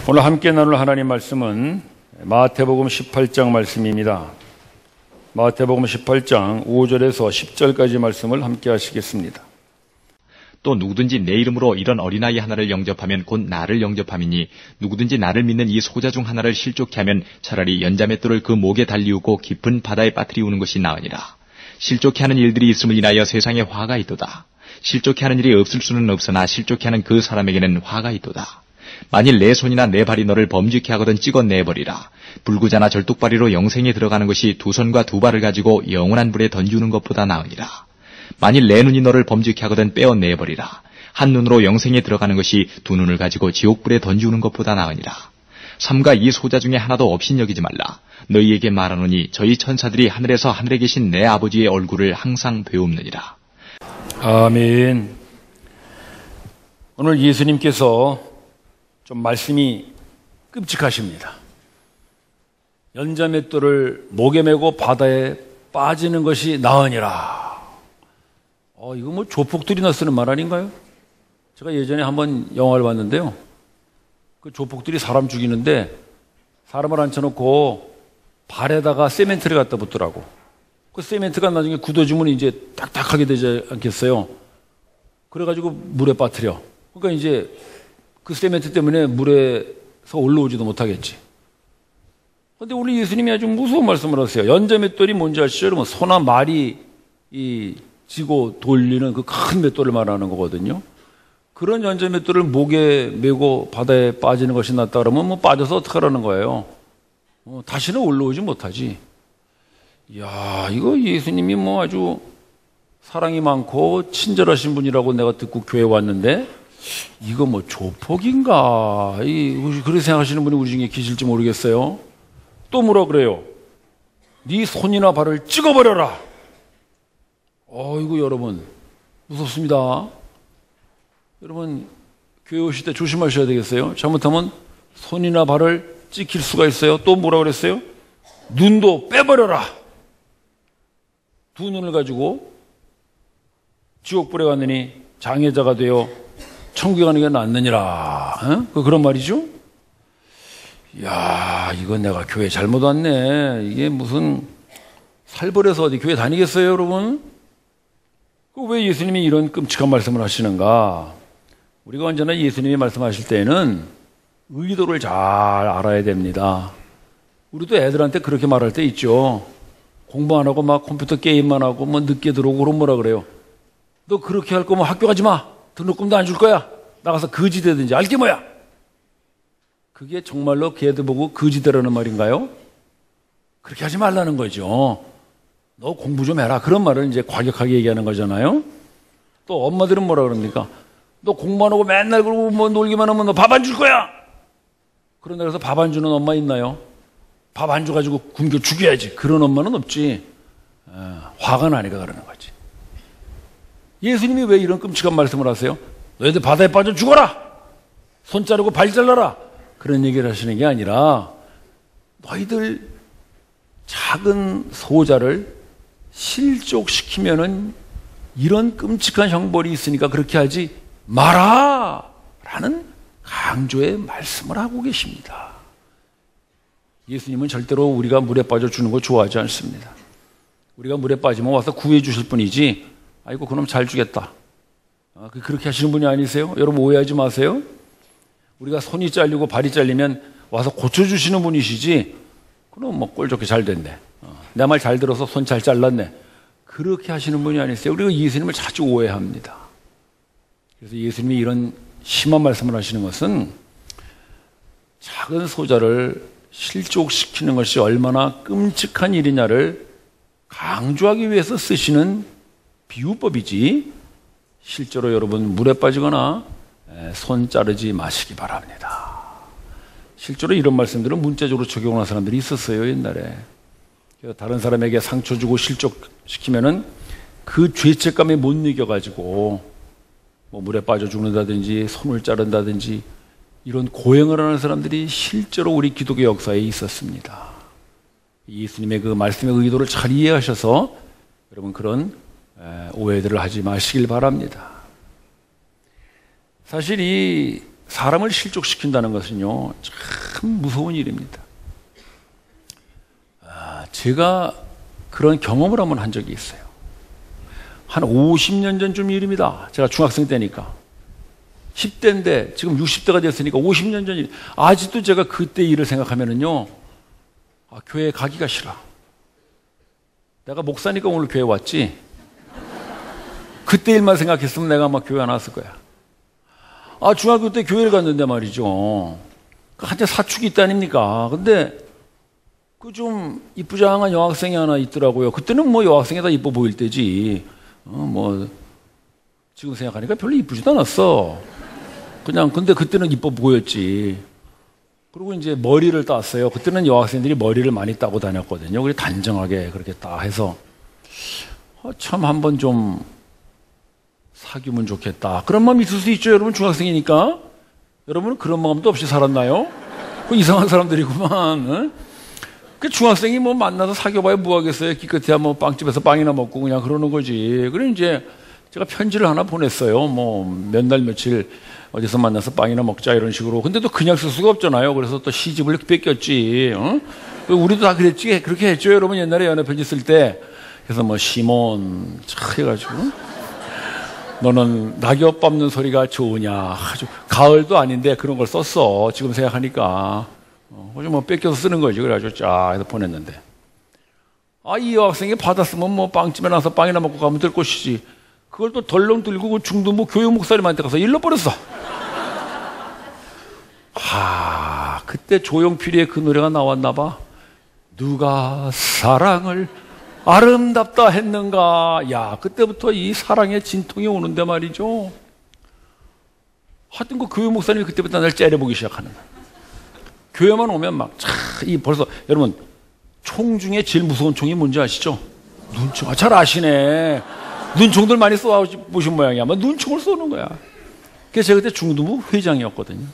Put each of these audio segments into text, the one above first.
오늘 함께 나눌 하나님 말씀은 마태복음 18장 말씀입니다. 마태복음 18장 5절에서 10절까지 말씀을 함께 하시겠습니다. 또 누구든지 내 이름으로 이런 어린아이 하나를 영접하면 곧 나를 영접함이니 누구든지 나를 믿는 이 소자 중 하나를 실족케 하면 차라리 연자맷돌을 그 목에 달리우고 깊은 바다에 빠뜨리우는 것이 나으니라. 실족케 하는 일들이 있음을 인하여 세상에 화가 있도다. 실족케 하는 일이 없을 수는 없으나 실족케 하는 그 사람에게는 화가 있도다. 만일 내 손이나 내 발이 너를 범죄케 하거든 찍어내버리라. 불구자나 절뚝발이로 영생에 들어가는 것이 두 손과 두 발을 가지고 영원한 불에 던지는 것보다 나으니라. 만일 내 눈이 너를 범죄케 하거든 빼어내버리라. 한 눈으로 영생에 들어가는 것이 두 눈을 가지고 지옥불에 던지는 것보다 나으니라. 삼가 이 소자 중에 하나도 업신여기지 말라. 너희에게 말하노니 저희 천사들이 하늘에서 하늘에 계신 내 아버지의 얼굴을 항상 배웁느니라. 아멘. 오늘 예수님께서 좀 말씀이 끔찍하십니다. 연자맷돌을 목에 메고 바다에 빠지는 것이 나으니라. 이거 뭐 조폭들이나 쓰는 말 아닌가요? 제가 예전에 한번 영화를 봤는데요. 그 조폭들이 사람 죽이는데 사람을 앉혀놓고 발에다가 세멘트를 갖다 붙더라고. 그 세멘트가 나중에 굳어지면 이제 딱딱하게 되지 않겠어요? 그래가지고 물에 빠뜨려. 그러니까 이제 그 세멘트 때문에 물에서 올라오지도 못하겠지. 그런데 우리 예수님이 아주 무서운 말씀을 하세요. 연자맷돌이 뭔지 아시죠? 여러분, 소나 말이 지고 돌리는 그 큰 맷돌을 말하는 거거든요. 그런 연자맷돌을 목에 메고 바다에 빠지는 것이 낫다 그러면 뭐 빠져서 어떡하라는 거예요? 다시는 올라오지 못하지. 이야, 이거 예수님이 뭐 아주 사랑이 많고 친절하신 분이라고 내가 듣고 교회에 왔는데 이거 뭐 조폭인가? 그렇게 생각하시는 분이 우리 중에 계실지 모르겠어요. 또 뭐라 그래요? 네 손이나 발을 찍어버려라. 이거 여러분 무섭습니다. 여러분 교회 오실 때 조심하셔야 되겠어요. 잘못하면 손이나 발을 찍힐 수가 있어요. 또 뭐라 그랬어요? 눈도 빼버려라. 두 눈을 가지고 지옥불에 갔느니 장애자가 되어 천국에 가는 게 낫느니라. 그런 말이죠. 이야, 이거 내가 교회 잘못 왔네. 이게 무슨 살벌해서 어디 교회 다니겠어요, 여러분? 왜 예수님이 이런 끔찍한 말씀을 하시는가? 우리가 언제나 예수님이 말씀하실 때에는 의도를 잘 알아야 됩니다. 우리도 애들한테 그렇게 말할 때 있죠. 공부 안 하고 막 컴퓨터 게임만 하고 뭐 늦게 들어오고 그럼 뭐라 그래요? 너 그렇게 할 거면 학교 가지 마. 등록금도 안 줄 거야. 나가서 거지되든지. 알게 뭐야? 그게 정말로 걔들 보고 거지되라는 말인가요? 그렇게 하지 말라는 거죠. 너 공부 좀 해라. 그런 말을 이제 과격하게 얘기하는 거잖아요. 또 엄마들은 뭐라 그럽니까? 너 공부 안 하고 맨날 그러고 뭐 놀기만 하면 너 밥 안 줄 거야. 그런데 그래서 밥 안 주는 엄마 있나요? 밥 안 줘가지고 굶겨 죽여야지. 그런 엄마는 없지. 화가 나니까 그러는 거지. 예수님이 왜 이런 끔찍한 말씀을 하세요? 너희들 바다에 빠져 죽어라. 손 자르고 발 잘라라. 그런 얘기를 하시는 게 아니라 너희들 작은 소자를 실족시키면은 이런 끔찍한 형벌이 있으니까 그렇게 하지 마라 라는 강조의 말씀을 하고 계십니다. 예수님은 절대로 우리가 물에 빠져 주는 거 좋아하지 않습니다. 우리가 물에 빠지면 와서 구해 주실 뿐이지 아이고 그놈 잘 주겠다. 그렇게 하시는 분이 아니세요? 여러분 오해하지 마세요. 우리가 손이 잘리고 발이 잘리면 와서 고쳐주시는 분이시지 그럼 뭐 꼴 좋게 잘 됐네. 내 말 잘 들어서 손 잘 잘랐네. 그렇게 하시는 분이 아니세요. 우리가 예수님을 자주 오해합니다. 그래서 예수님이 이런 심한 말씀을 하시는 것은 작은 소자를 실족시키는 것이 얼마나 끔찍한 일이냐를 강조하기 위해서 쓰시는 비유법이지 실제로 여러분 물에 빠지거나 손 자르지 마시기 바랍니다. 실제로 이런 말씀들은 문자적으로 적용하는 사람들이 있었어요, 옛날에. 다른 사람에게 상처 주고 실족시키면은 그 죄책감에 못 이겨가지고 뭐 물에 빠져 죽는다든지 손을 자른다든지 이런 고행을 하는 사람들이 실제로 우리 기독교 역사에 있었습니다. 예수님의 그 말씀의 의도를 잘 이해하셔서 여러분 그런 오해들을 하지 마시길 바랍니다. 사실 이 사람을 실족시킨다는 것은요, 참 무서운 일입니다. 제가 그런 경험을 한번 한 적이 있어요. 한 50년 전쯤 일입니다. 제가 중학생 때니까. 10대인데 지금 60대가 됐으니까 50년 전 일. 아직도 제가 그때 일을 생각하면은요, 교회에 가기가 싫어. 내가 목사니까 오늘 교회 왔지. 그때 일만 생각했으면 내가 아마 교회 안 왔을 거야. 중학교 때 교회를 갔는데 말이죠. 한때 사축이 있다 아닙니까? 근데 그 좀 이쁘장한 여학생이 하나 있더라고요. 그때는 뭐 여학생이 다 이뻐 보일 때지. 지금 생각하니까 별로 이쁘지도 않았어. 근데 그때는 이뻐 보였지. 그리고 이제 머리를 땄어요. 그때는 여학생들이 머리를 많이 따고 다녔거든요. 그래 단정하게 그렇게 딱 해서 참 한번 좀 사귀면 좋겠다. 그런 마음이 있을 수 있죠. 여러분 중학생이니까. 여러분은 그런 마음도 없이 살았나요? 그 이상한 사람들이구만. 응? 그 중학생이 뭐 만나서 사귀어봐야 뭐 하겠어요. 기껏해야 뭐 빵집에서 빵이나 먹고 그냥 그러는 거지. 그래 이제 제가 편지를 하나 보냈어요. 뭐 몇 날 며칠 어디서 만나서 빵이나 먹자 이런 식으로. 근데 또 그냥 쓸 수가 없잖아요. 그래서 또 시집을 뺏겼지. 응? 우리도 다 그랬지. 그렇게 했죠. 여러분 옛날에 연애 편지 쓸 때. 그래서 뭐 시몬 촥 해가지고 너는 낙엽 밟는 소리가 좋으냐. 아주 가을도 아닌데 그런 걸 썼어. 지금 생각하니까. 뭐 뺏겨서 쓰는 거지. 그래가지고 쫙 해서 보냈는데. 이 여학생이 받았으면 뭐 빵집에 나서 빵이나 먹고 가면 될 것이지. 그걸 또 덜렁 들고 그 중도 뭐 교육 목사님한테 가서 일러버렸어. 그때 조용필의 그 노래가 나왔나 봐. 누가 사랑을 아름답다 했는가. 그때부터 이 사랑의 진통이 오는데 말이죠. 하여튼 그 교육 목사님이 그때부터 날 째려보기 시작하는 거야. 교회만 오면 벌써 여러분 총 중에 제일 무서운 총이 뭔지 아시죠? 눈총. 잘 아시네. 눈총들 많이 쏘아보신 모양이야. 눈총을 쏘는 거야. 그래서 제가 그때 중등부 회장이었거든요.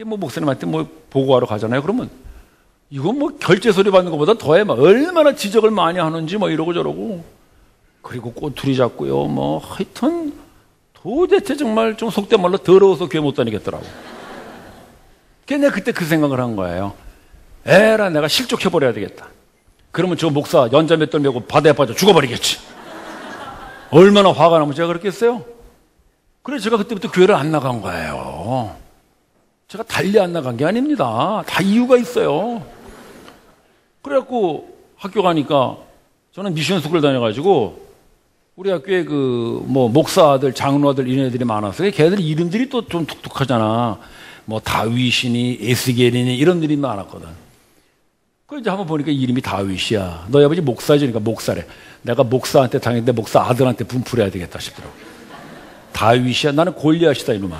뭐 목사님한테 뭐 보고하러 가잖아요. 그러면 이건 뭐 결제 소리 받는 것보다 더해. 얼마나 지적을 많이 하는지 이러고 저러고. 그리고 꼬투리 잡고요. 하여튼 도대체 정말 좀 속된 말로 더러워서 교회 못 다니겠더라고. 그래서 내가 그때 그 생각을 한 거예요. 에라 내가 실족해버려야 되겠다. 그러면 저 목사 연자 맷돌 메고 바다에 빠져 죽어버리겠지. 얼마나 화가 나면 제가 그랬겠어요? 그래서 제가 그때부터 교회를 안 나간 거예요. 제가 달리 안 나간 게 아닙니다. 다 이유가 있어요. 그래갖고 학교 가니까 저는 미션 스쿨 다녀가지고 우리 학교에 목사들, 장로들 이런 애들이 많았어요. 걔들 이름들이 또 좀 독특하잖아. 다윗이니 에스겔이니 이런 이름이 많았거든. 그 이제 한번 보니까 이름이 다윗이야. 너희 아버지 목사지니까 목사래. 내가 목사한테 당했는데 목사 아들한테 분풀해야 을 되겠다 싶더라고. 다윗이야. 나는 골리앗이다 이놈아.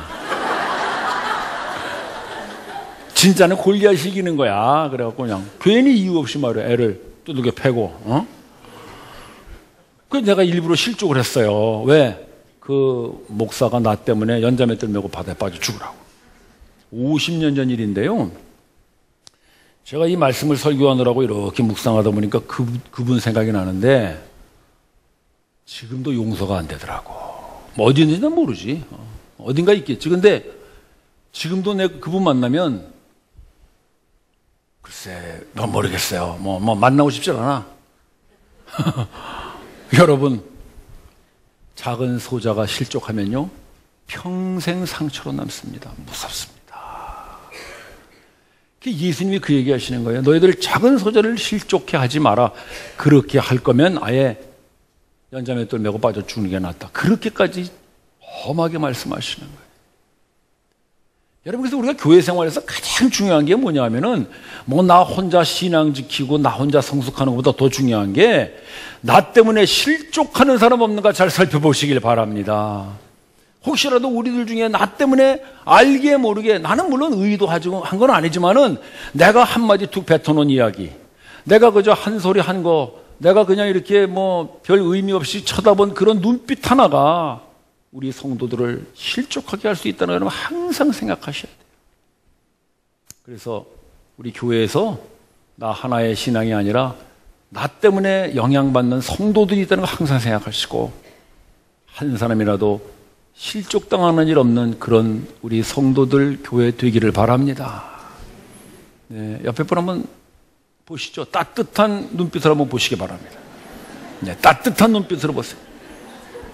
진짜는 골리앗이 이기는 거야. 그래갖고 그냥 괜히 이유 없이 애를 두들겨 패고. 그래서 내가 일부러 실족을 했어요. 왜? 그 목사가 나 때문에 연자맷돌 메고 바다에 빠져 죽으라고. 50년 전 일인데요. 제가 이 말씀을 설교하느라고 이렇게 묵상하다 보니까 그분 생각이 나는데 지금도 용서가 안 되더라고. 어디 있는지는 모르지. 어딘가 있겠지. 근데 지금도 내가 그분 만나면 글쎄, 모르겠어요. 만나고 싶지 않아. 여러분, 작은 소자가 실족하면요, 평생 상처로 남습니다. 무섭습니다. 예수님이 그 얘기 하시는 거예요. 너희들 작은 소자를 실족해 하지 마라. 그렇게 할 거면 아예 연자맷돌 메고 빠져 죽는 게 낫다. 그렇게까지 험하게 말씀하시는 거예요. 여러분, 그래서 우리가 교회 생활에서 가장 중요한 게 뭐냐면은 나 혼자 신앙 지키고 나 혼자 성숙하는 것보다 더 중요한 게 나 때문에 실족하는 사람 없는가 잘 살펴보시길 바랍니다. 혹시라도 우리들 중에 나 때문에 알게 모르게, 나는 물론 의도한 건 아니지만은 내가 한마디 툭 뱉어놓은 이야기, 내가 그저 한 소리 한 거, 내가 그냥 이렇게 별 의미 없이 쳐다본 그런 눈빛 하나가 우리 성도들을 실족하게 할 수 있다는 걸 여러분 항상 생각하셔야 돼요. 그래서 우리 교회에서 나 하나의 신앙이 아니라 나 때문에 영향받는 성도들이 있다는 걸 항상 생각하시고 한 사람이라도 실족당하는 일 없는 그런 우리 성도들 교회 되기를 바랍니다. 네, 옆에 분 한번 보시죠. 따뜻한 눈빛으로 한번 보시기 바랍니다. 네, 따뜻한 눈빛으로 보세요.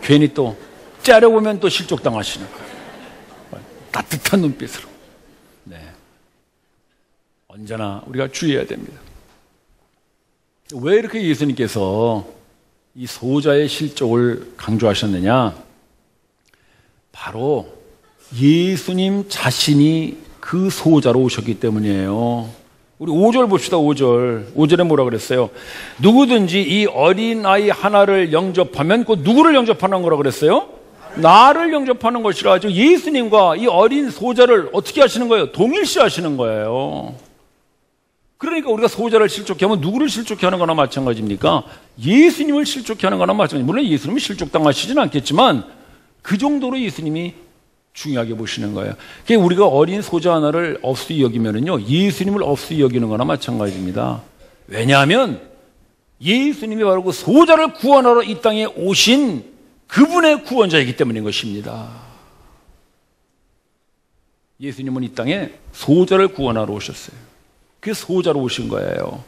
괜히 또 째려보면 또 실족당하시는 거예요. 따뜻한 눈빛으로. 네. 언제나 우리가 주의해야 됩니다. 왜 이렇게 예수님께서 이 소자의 실족을 강조하셨느냐? 바로 예수님 자신이 그 소자로 오셨기 때문이에요. 우리 5절 봅시다. 5절에 뭐라 그랬어요? 누구든지 이 어린아이 하나를 영접하면 그 누구를 영접하는 거라 그랬어요? 나를 영접하는 것이라. 즉 예수님과 이 어린 소자를 어떻게 하시는 거예요? 동일시 하시는 거예요. 그러니까 우리가 소자를 실족해 하면 누구를 실족해 하는 거나 마찬가지입니까? 예수님을 실족해 하는 거나 마찬가지입니다. 물론 예수님은 실족당하시진 않겠지만 그 정도로 예수님이 중요하게 보시는 거예요. 그러니까 우리가 어린 소자 하나를 없이 여기면은요, 예수님을 없이 여기는 거나 마찬가지입니다. 왜냐하면 예수님이 바로 그 소자를 구원하러 이 땅에 오신 그분의 구원자이기 때문인 것입니다. 예수님은 이 땅에 소자를 구원하러 오셨어요. 그 소자로 오신 거예요.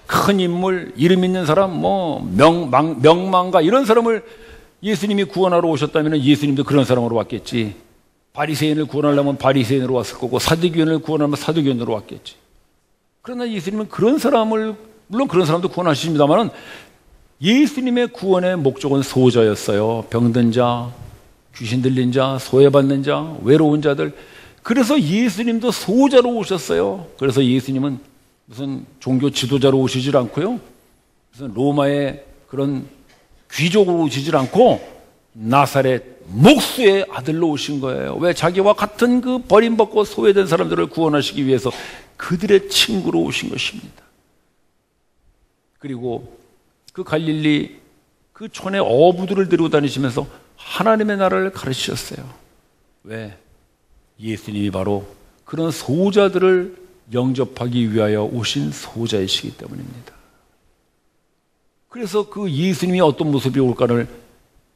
큰 인물, 이름 있는 사람, 명망가 이런 사람을 예수님이 구원하러 오셨다면 예수님도 그런 사람으로 왔겠지. 바리새인을 구원하려면 바리새인으로 왔을 거고 사두개인을 구원하려면 사두개인으로 왔겠지. 그러나 예수님은 그런 사람을, 물론 그런 사람도 구원하십니다만 예수님의 구원의 목적은 소자였어요. 병든 자, 귀신 들린 자, 소외받는 자, 외로운 자들. 그래서 예수님도 소자로 오셨어요. 그래서 예수님은 무슨 종교 지도자로 오시질 않고요, 무슨 로마의 그런 귀족으로 오시질 않고 나사렛 목수의 아들로 오신 거예요. 왜? 자기와 같은 그 버림받고 소외된 사람들을 구원하시기 위해서 그들의 친구로 오신 것입니다. 그리고 그 갈릴리 그 촌의 어부들을 데리고 다니시면서 하나님의 나라를 가르치셨어요. 왜? 예수님이 바로 그런 소자들을 영접하기 위하여 오신 소자이시기 때문입니다. 그래서 그 예수님이 어떤 모습이 올까를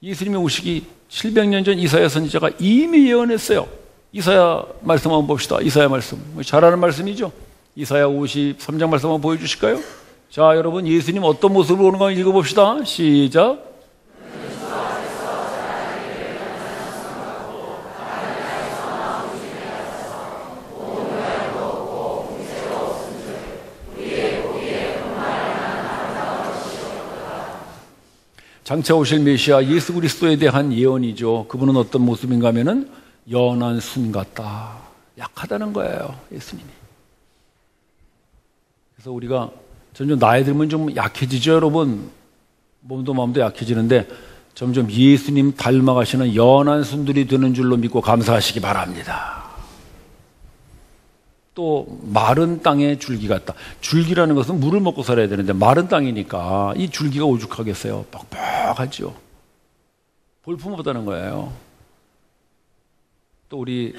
예수님이 오시기 700년 전 이사야 선지자가 이미 예언했어요. 이사야 말씀 한번 봅시다. 이사야 말씀. 잘 아는 말씀이죠. 이사야 53장 말씀 한번 보여주실까요? 자, 여러분 예수님 어떤 모습으로 오는가 읽어봅시다. 시작. 장차 오실 메시아 예수 그리스도에 대한 예언이죠. 그분은 어떤 모습인가 하면은 연한 순 같다. 약하다는 거예요, 예수님이. 그래서 우리가 점점 나이 들면 좀 약해지죠, 여러분. 몸도 마음도 약해지는데 점점 예수님 닮아가시는 연한 순들이 되는 줄로 믿고 감사하시기 바랍니다. 또 마른 땅의 줄기 같다. 줄기라는 것은 물을 먹고 살아야 되는데 마른 땅이니까 이 줄기가 오죽하겠어요. 뻑뻑하죠. 볼품없다는 거예요. 또 우리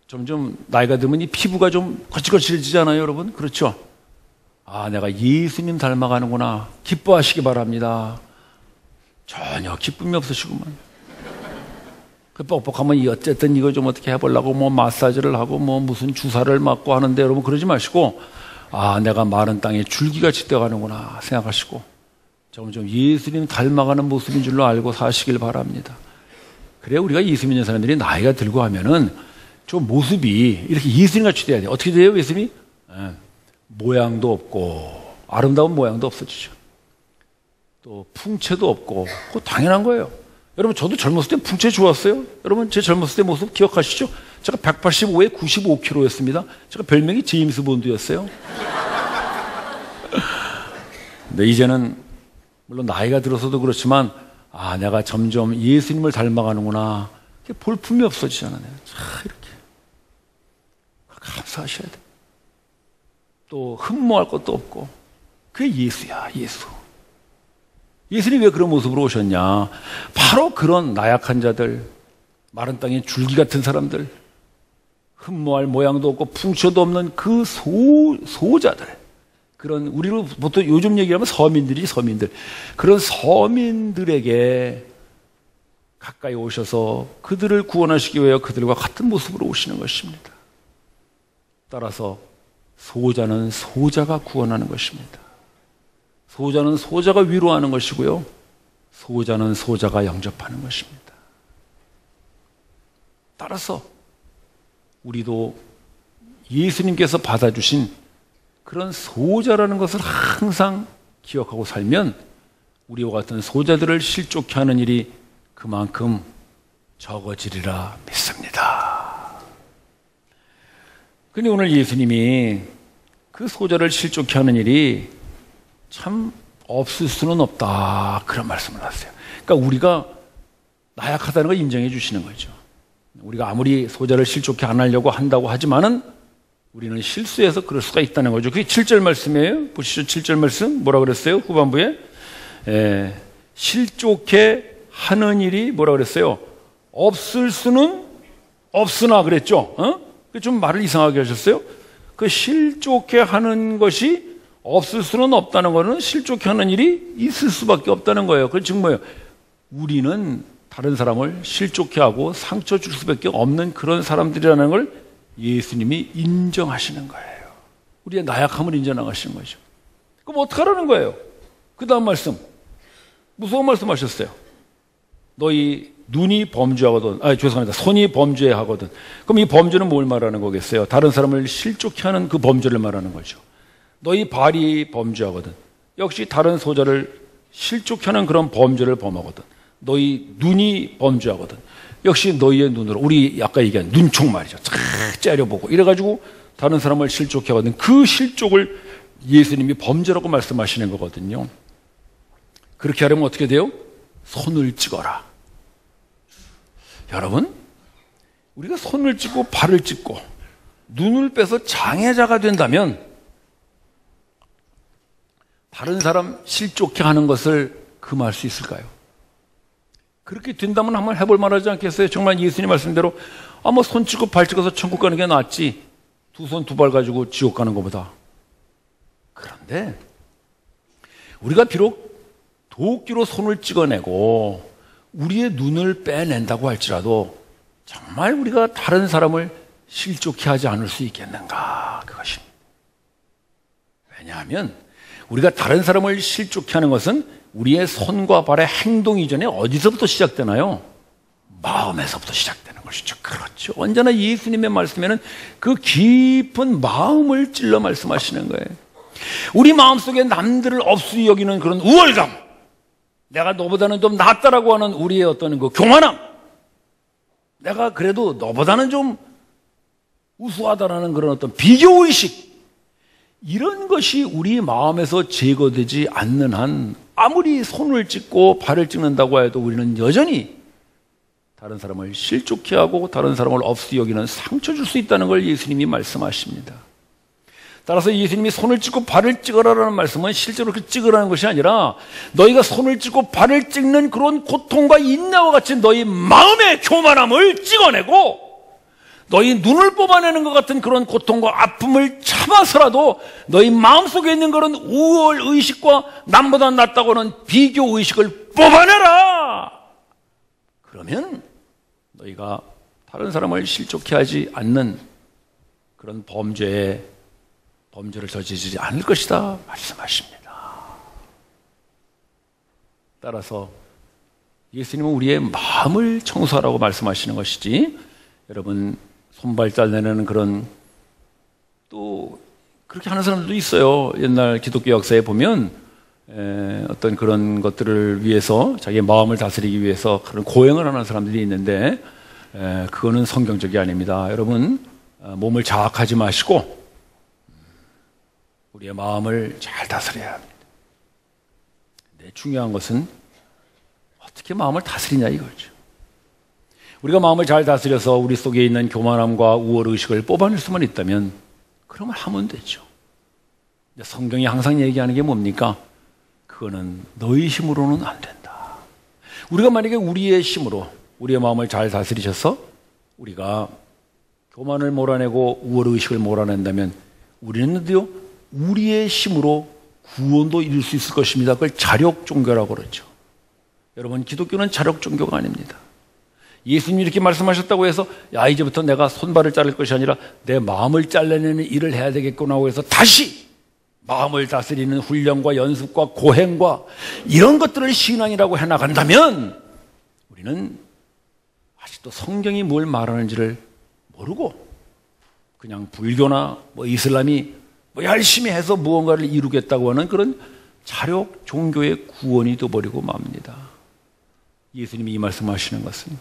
점점 나이가 들면 이 피부가 좀 거칠거칠해지잖아요, 여러분. 그렇죠? 아, 내가 예수님 닮아가는구나. 기뻐하시기 바랍니다. 전혀 기쁨이 없으시구만. 그 뻑뻑하면 어쨌든 이거 좀 어떻게 해보려고 뭐 마사지를 하고 뭐 무슨 주사를 맞고 하는데 여러분 그러지 마시고, 아, 내가 마른 땅에 줄기같이 되어가는구나 생각하시고 점점 예수님 닮아가는 모습인 줄로 알고 사시길 바랍니다. 그래야 우리가 예수 믿는 사람들이 나이가 들고 하면은 좀 모습이 이렇게 예수님같이 돼야 돼요. 어떻게 돼요, 예수님이? 모양도 없고 아름다운 모양도 없어지죠. 또 풍채도 없고 그거 당연한 거예요. 여러분 저도 젊었을 때 풍채 좋았어요. 여러분 제 젊었을 때 모습 기억하시죠? 제가 185에 95kg였습니다. 제가 별명이 제임스 본드였어요. 근데 이제는 물론 나이가 들어서도 그렇지만 아, 내가 점점 예수님을 닮아가는구나. 볼품이 없어지잖아요. 자, 이렇게 감사하셔야 돼요. 또 흠모할 것도 없고 그게 예수야, 예수. 예수님이 왜 그런 모습으로 오셨냐? 바로 그런 나약한 자들, 마른 땅에 줄기 같은 사람들, 흠모할 모양도 없고 풍채도 없는 그 소자들, 그런 우리로 보통 요즘 얘기하면 서민들이지, 서민들. 그런 서민들에게 가까이 오셔서 그들을 구원하시기 위하여 그들과 같은 모습으로 오시는 것입니다. 따라서 소자는 소자가 구원하는 것입니다. 소자는 소자가 위로하는 것이고요. 소자는 소자가 영접하는 것입니다. 따라서 우리도 예수님께서 받아주신 그런 소자라는 것을 항상 기억하고 살면 우리와 같은 소자들을 실족케 하는 일이 그만큼 적어지리라 믿습니다. 그런데 오늘 예수님이 그 소자를 실족케 하는 일이 참 없을 수는 없다, 그런 말씀을 하세요. 그러니까 우리가 나약하다는 걸 인정해 주시는 거죠. 우리가 아무리 소자를 실족케 안 하려고 한다고 하지만은 우리는 실수해서 그럴 수가 있다는 거죠. 그게 7절 말씀이에요. 보시죠. 7절 말씀 뭐라 그랬어요? 후반부에 실족케 하는 일이 뭐라 그랬어요? 없을 수는 없으나 그랬죠. 좀 말을 이상하게 하셨어요. 그 실족케 하는 것이 없을 수는 없다는 거는 실족케 하는 일이 있을 수밖에 없다는 거예요. 그 즉 뭐예요? 우리는 다른 사람을 실족케 하고 상처 줄 수밖에 없는 그런 사람들이라는 걸 예수님이 인정하시는 거예요. 우리의 나약함을 인정하시는 거죠. 그럼 어떡하라는 거예요? 그 다음 말씀, 무서운 말씀 하셨어요. 너희 눈이 범죄하거든, 죄송합니다. 손이 범죄하거든. 그럼 이 범죄는 뭘 말하는 거겠어요? 다른 사람을 실족케 하는 그 범죄를 말하는 거죠. 너희 발이 범죄하거든. 역시 다른 소자를 실족케 하는 그런 범죄를 범하거든. 너희 눈이 범죄하거든. 역시 너희의 눈으로, 우리 아까 얘기한 눈총 말이죠. 쫙 째려보고 이래가지고 다른 사람을 실족케 하거든. 그 실족을 예수님이 범죄라고 말씀하시는 거거든요. 그렇게 하려면 어떻게 돼요? 손을 찍어라. 여러분, 우리가 손을 찍고 발을 찍고 눈을 빼서 장애자가 된다면 다른 사람 실족케 하는 것을 금할 수 있을까요? 그렇게 된다면 한번 해볼 만하지 않겠어요? 정말 예수님 말씀대로 뭐 손 찍고 발 찍어서 천국 가는 게 낫지 두 손 두 발 가지고 지옥 가는 것보다. 그런데 우리가 비록 도끼로 손을 찍어내고 우리의 눈을 빼낸다고 할지라도 정말 우리가 다른 사람을 실족케 하지 않을 수 있겠는가, 그것입니다. 왜냐하면 우리가 다른 사람을 실족케 하는 것은 우리의 손과 발의 행동 이전에 어디서부터 시작되나요? 마음에서부터 시작되는 것이죠. 그렇죠. 언제나 예수님의 말씀에는 그 깊은 마음을 찔러 말씀하시는 거예요. 우리 마음속에 남들을 없이 여기는 그런 우월감, 내가 너보다는 좀 낫다라고 하는 우리의 어떤 그 교만함, 내가 그래도 너보다는 좀 우수하다라는 그런 어떤 비교의식, 이런 것이 우리 마음에서 제거되지 않는 한 아무리 손을 찍고 발을 찍는다고 해도 우리는 여전히 다른 사람을 실족케 하고 다른 사람을 없이 여기는 상처 줄 수 있다는 걸 예수님이 말씀하십니다. 따라서 예수님이 손을 찍고 발을 찍으라라는 말씀은 실제로 그렇게 찍으라는 것이 아니라 너희가 손을 찍고 발을 찍는 그런 고통과 인내와 같이 너희 마음의 교만함을 찍어내고 너희 눈을 뽑아내는 것 같은 그런 고통과 아픔을 참아서라도 너희 마음속에 있는 그런 우월의식과 남보다 낫다고 하는 비교의식을 뽑아내라! 그러면 너희가 다른 사람을 실족케 하지 않는 그런 범죄를 저지르지 않을 것이다 말씀하십니다. 따라서 예수님은 우리의 마음을 청소하라고 말씀하시는 것이지, 여러분 손발달 내는 그런, 또 그렇게 하는 사람들도 있어요. 옛날 기독교 역사에 보면 어떤 그런 것들을 위해서 자기의 마음을 다스리기 위해서 그런 고행을 하는 사람들이 있는데 그거는 성경적이 아닙니다. 여러분 몸을 자학하지 마시고 우리의 마음을 잘 다스려야 합니다. 근데 중요한 것은 어떻게 마음을 다스리냐 이거죠. 우리가 마음을 잘 다스려서 우리 속에 있는 교만함과 우월의식을 뽑아낼 수만 있다면 그러면 하면 되죠. 근데 성경이 항상 얘기하는 게 뭡니까? 그거는 너희 힘으로는 안 된다. 우리가 만약에 우리의 힘으로 우리의 마음을 잘 다스리셔서 우리가 교만을 몰아내고 우월의식을 몰아낸다면 우리는요 우리의 힘으로 구원도 이룰 수 있을 것입니다. 그걸 자력 종교라고 그러죠. 여러분 기독교는 자력 종교가 아닙니다. 예수님이 이렇게 말씀하셨다고 해서 야 이제부터 내가 손발을 자를 것이 아니라 내 마음을 잘라내는 일을 해야 되겠구나 하고 해서 다시 마음을 다스리는 훈련과 연습과 고행과 이런 것들을 신앙이라고 해나간다면 우리는 아직도 성경이 뭘 말하는지를 모르고 그냥 불교나 뭐 이슬람이 뭐 열심히 해서 무언가를 이루겠다고 하는 그런 자력 종교의 구원이 되어버리고 맙니다. 예수님이 이 말씀하시는 것은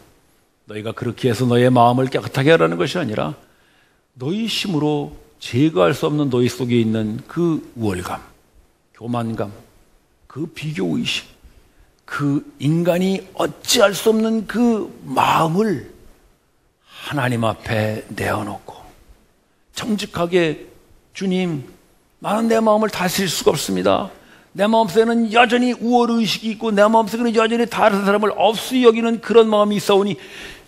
너희가 그렇게 해서 너의 마음을 깨끗하게 하라는 것이 아니라 너희 힘으로 제거할 수 없는 너희 속에 있는 그 우월감, 교만감, 그 비교의식, 그 인간이 어찌할 수 없는 그 마음을 하나님 앞에 내어놓고 정직하게 주님, 나는 내 마음을 다스릴 수가 없습니다. 내 마음속에는 여전히 우월의식이 있고 내 마음속에는 여전히 다른 사람을 없이 여기는 그런 마음이 있사오니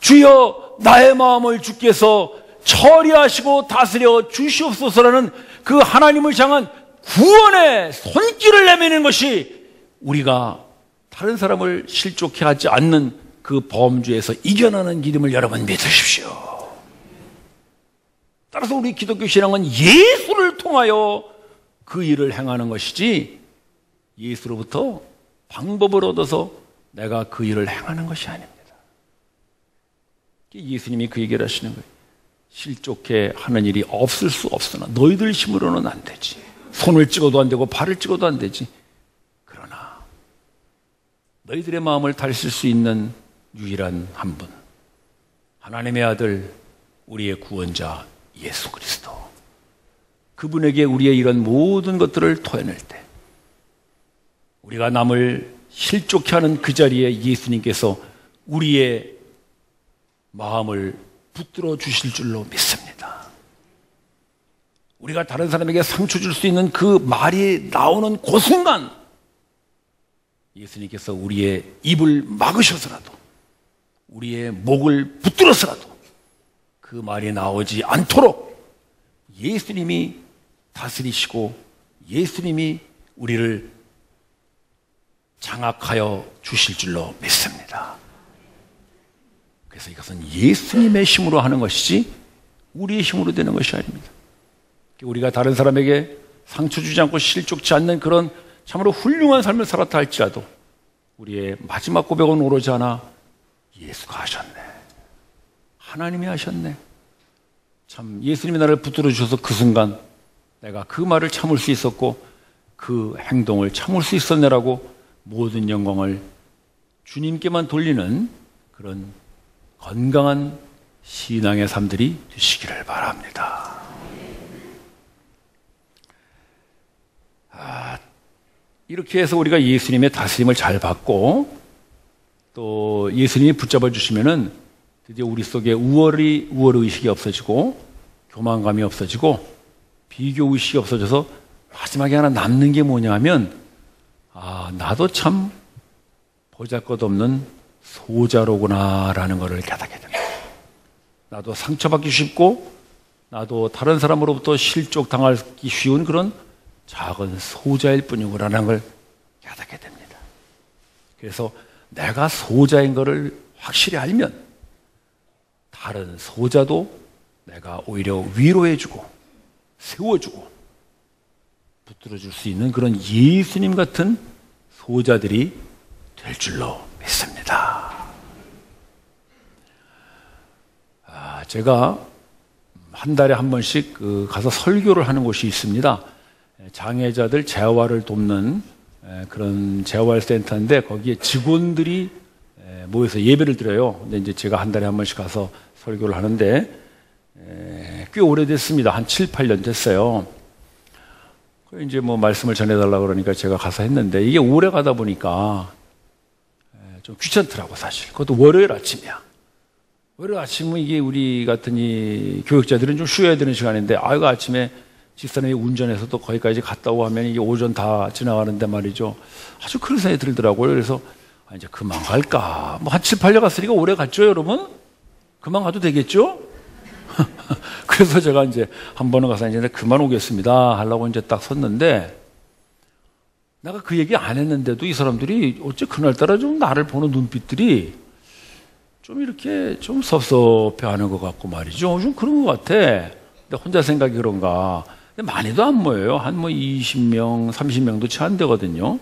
주여 나의 마음을 주께서 처리하시고 다스려 주시옵소서라는 그 하나님을 향한 구원의 손길을 내미는 것이 우리가 다른 사람을 실족해 하지 않는 그 범주에서 이겨나는 길임을 여러분 믿으십시오. 따라서 우리 기독교 신앙은 예수를 통하여 그 일을 행하는 것이지 예수로부터 방법을 얻어서 내가 그 일을 행하는 것이 아닙니다. 예수님이 그 얘기를 하시는 거예요. 실족해 하는 일이 없을 수 없으나 너희들 힘으로는 안 되지. 손을 찍어도 안 되고 발을 찍어도 안 되지. 그러나 너희들의 마음을 다스릴 수 있는 유일한 한 분, 하나님의 아들, 우리의 구원자 예수 그리스도, 그분에게 우리의 이런 모든 것들을 토해낼 때 우리가 남을 실족해 하는 그 자리에 예수님께서 우리의 마음을 붙들어 주실 줄로 믿습니다. 우리가 다른 사람에게 상처 줄 수 있는 그 말이 나오는 그 순간 예수님께서 우리의 입을 막으셔서라도 우리의 목을 붙들어서라도 그 말이 나오지 않도록 예수님이 다스리시고 예수님이 우리를 장악하여 주실 줄로 믿습니다. 그래서 이것은 예수님의 힘으로 하는 것이지 우리의 힘으로 되는 것이 아닙니다. 우리가 다른 사람에게 상처 주지 않고 실족지 않는 그런 참으로 훌륭한 삶을 살았다 할지라도 우리의 마지막 고백은 오로지 하나, 예수가 하셨네, 하나님이 하셨네. 참 예수님이 나를 붙들어 주셔서 그 순간 내가 그 말을 참을 수 있었고 그 행동을 참을 수 있었네라고 모든 영광을 주님께만 돌리는 그런 건강한 신앙의 삶들이 되시기를 바랍니다. 이렇게 해서 우리가 예수님의 다스림을 잘 받고 또 예수님이 붙잡아 주시면은 드디어 우리 속에 우월의식이 없어지고 교만감이 없어지고 비교의식이 없어져서 마지막에 하나 남는 게 뭐냐 하면 나도 참 보잘것없는 소자로구나라는 것을 깨닫게 됩니다. 나도 상처받기 쉽고 나도 다른 사람으로부터 실족당하기 쉬운 그런 작은 소자일 뿐이구나라는 걸 깨닫게 됩니다. 그래서 내가 소자인 것을 확실히 알면 다른 소자도 내가 오히려 위로해주고 세워주고 붙들어줄 수 있는 그런 예수님 같은 소자들이 될 줄로 믿습니다. 제가 한 달에 한 번씩 가서 설교를 하는 곳이 있습니다. 장애자들 재활을 돕는 그런 재활센터인데 거기에 직원들이 모여서 예배를 드려요. 근데 이제 제가 한 달에 한 번씩 가서 설교를 하는데 꽤 오래됐습니다. 한 7, 8년 됐어요. 이제 뭐 말씀을 전해달라고 그러니까 제가 가서 했는데 이게 오래 가다 보니까 좀 귀찮더라고 사실. 그것도 월요일 아침이야. 월요일 아침은 이게 우리 같은 이 교육자들은 좀 쉬어야 되는 시간인데 이거 아침에 집사람이 운전해서 또 거기까지 갔다 오고 하면 이게 오전 다 지나가는데 말이죠. 아주 그런 생각이 들더라고요. 그래서 이제 그만 갈까. 뭐 한 7, 8년 갔으니까 오래 갔죠, 여러분? 그만 가도 되겠죠? 그래서 제가 이제 한 번은 가서 이제 그만 오겠습니다 하려고 이제 딱 섰는데 내가 그 얘기 안 했는데도 이 사람들이 어째 그날따라 좀 나를 보는 눈빛들이 좀 이렇게 좀 섭섭해하는 것 같고 말이죠. 좀 그런 것 같아. 근데 혼자 생각이 그런가. 근데 많이도 안 모여요. 한 뭐 20명, 30명도 채 안 되거든요.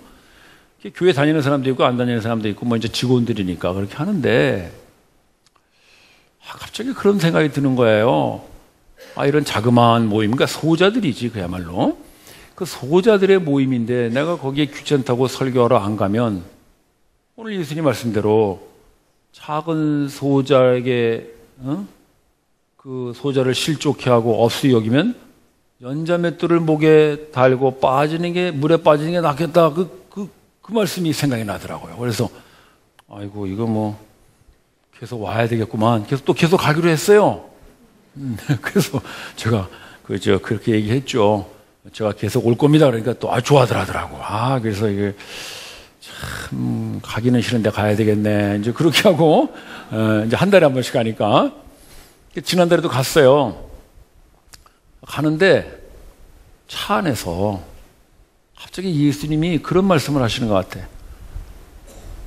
교회 다니는 사람도 있고 안 다니는 사람도 있고 뭐 이제 직원들이니까 그렇게 하는데 갑자기 그런 생각이 드는 거예요. 이런 자그마한 모임, 그러니까 소자들이지 그야말로. 그 소자들의 모임인데 내가 거기에 귀찮다고 설교하러 안 가면 오늘 예수님 말씀대로 작은 소자에게 그 소자를 실족해 하고 없이 여기면 연자맷돌을 목에 달고 빠지는 게 물에 빠지는 게 낫겠다. 그 말씀이 생각이 나더라고요. 그래서 아이고 이거 뭐 계속 와야 되겠구만. 계속 가기로 했어요. 그래서 제가 그렇게 얘기했죠. 제가 계속 올 겁니다. 그러니까 또 좋아들 하더라고. 그래서 이게 참 가기는 싫은데 가야 되겠네. 이제 그렇게 하고 이제 한 달에 한 번씩 가니까 지난달에도 갔어요. 가는데 차 안에서 갑자기 예수님이 그런 말씀을 하시는 것 같아.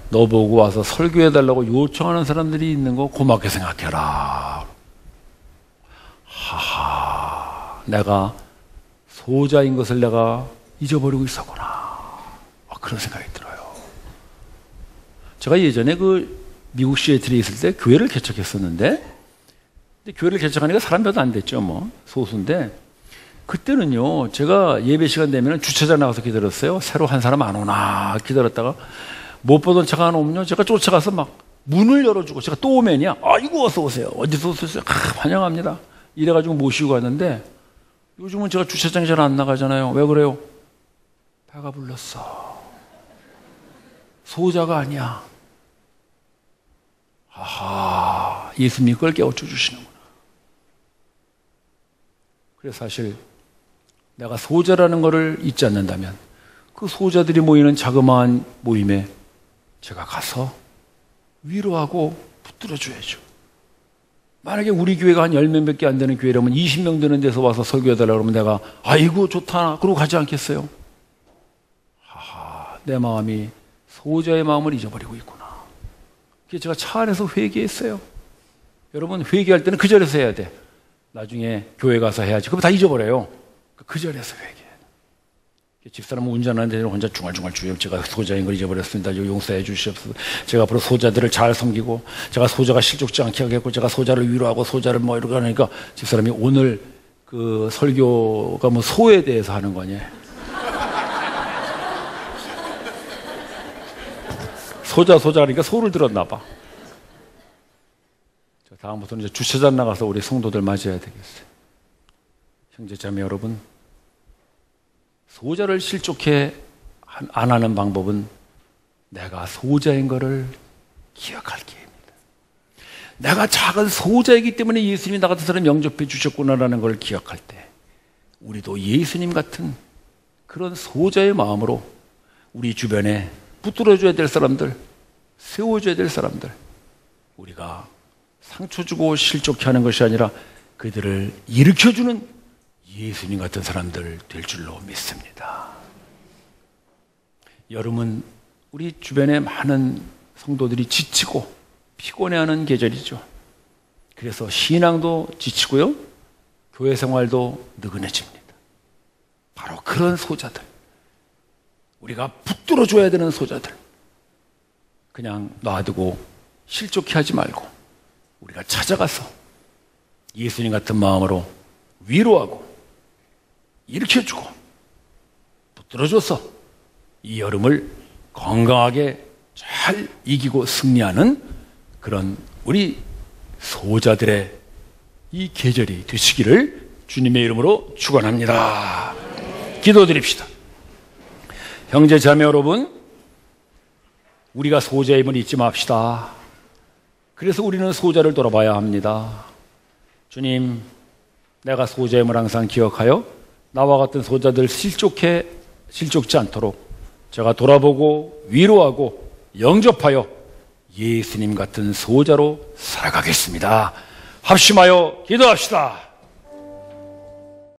너 보고 와서 설교해달라고 요청하는 사람들이 있는 거 고맙게 생각해라. 내가 소자인 것을 내가 잊어버리고 있었구나. 그런 생각이 들어요. 제가 예전에 미국 시애틀에 있을 때 교회를 개척했었는데, 근데 교회를 개척하니까 사람 몇 안 됐죠, 뭐. 소수인데, 그때는요, 제가 예배 시간 되면 주차장 나가서 기다렸어요. 새로 한 사람 안 오나 기다렸다가, 못 보던 차가 안 오면요, 제가 쫓아가서 막 문을 열어주고, 제가 또 오면이야. 아이고, 어서 오세요. 어디서 오셨어요? 환영합니다. 이래가지고 모시고 갔는데, 요즘은 제가 주차장에 잘 안 나가잖아요. 왜 그래요? 배가 불렀어. 소자가 아니야. 예수님이 그걸 깨우쳐 주시는구나. 그래서 사실 내가 소자라는 것을 잊지 않는다면 그 소자들이 모이는 자그마한 모임에 제가 가서 위로하고 붙들어 줘야죠. 만약에 우리 교회가 한 10명밖에 안 되는 교회라면 20명 되는 데서 와서 설교해달라고 그러면 내가 아이고 좋다 그러고 가지 않겠어요? 내 마음이 소자의 마음을 잊어버리고 있구나. 그래서 제가 차 안에서 회개했어요. 여러분 회개할 때는 그 자리에서 해야 돼. 나중에 교회 가서 해야지. 그럼 다 잊어버려요. 그 자리에서 회개해. 집사람은 운전하는데 혼자 중얼중얼 주여 제가 소자인 걸 잊어버렸습니다. 용서해 주시옵소서. 제가 앞으로 소자들을 잘 섬기고 제가 소자가 실족지 않게 하겠고 제가 소자를 위로하고 소자를 뭐 이러고 하니까 집사람이 오늘 그 설교가 뭐 소에 대해서 하는 거냐. 소자 그러니까 소를 들었나 봐. 다음부터는 이제 주차장 나가서 우리 성도들 맞이해야 되겠어요. 형제자매 여러분, 소자를 실족해 안 하는 방법은 내가 소자인 것을 기억할 기회입니다. 내가 작은 소자이기 때문에 예수님이 나 같은 사람 영접해 주셨구나라는 걸 기억할 때 우리도 예수님 같은 그런 소자의 마음으로 우리 주변에 붙들어줘야 될 사람들, 세워줘야 될 사람들, 우리가 상처 주고 실족해 하는 것이 아니라 그들을 일으켜주는 예수님 같은 사람들 될 줄로 믿습니다. 여름은 우리 주변에 많은 성도들이 지치고 피곤해하는 계절이죠. 그래서 신앙도 지치고요, 교회 생활도 느긋해집니다. 바로 그런 소자들, 우리가 붙들어줘야 되는 소자들, 그냥 놔두고 실족해 하지 말고 우리가 찾아가서 예수님 같은 마음으로 위로하고 일으켜주고 붙들어줘서 이 여름을 건강하게 잘 이기고 승리하는 그런 우리 소자들의 이 계절이 되시기를 주님의 이름으로 축원합니다. 기도드립시다. 형제 자매 여러분, 우리가 소자임을 잊지 맙시다. 그래서 우리는 소자를 돌아봐야 합니다. 주님, 내가 소자임을 항상 기억하여 나와 같은 소자들 실족지 않도록 제가 돌아보고 위로하고 영접하여 예수님 같은 소자로 살아가겠습니다. 합심하여 기도합시다.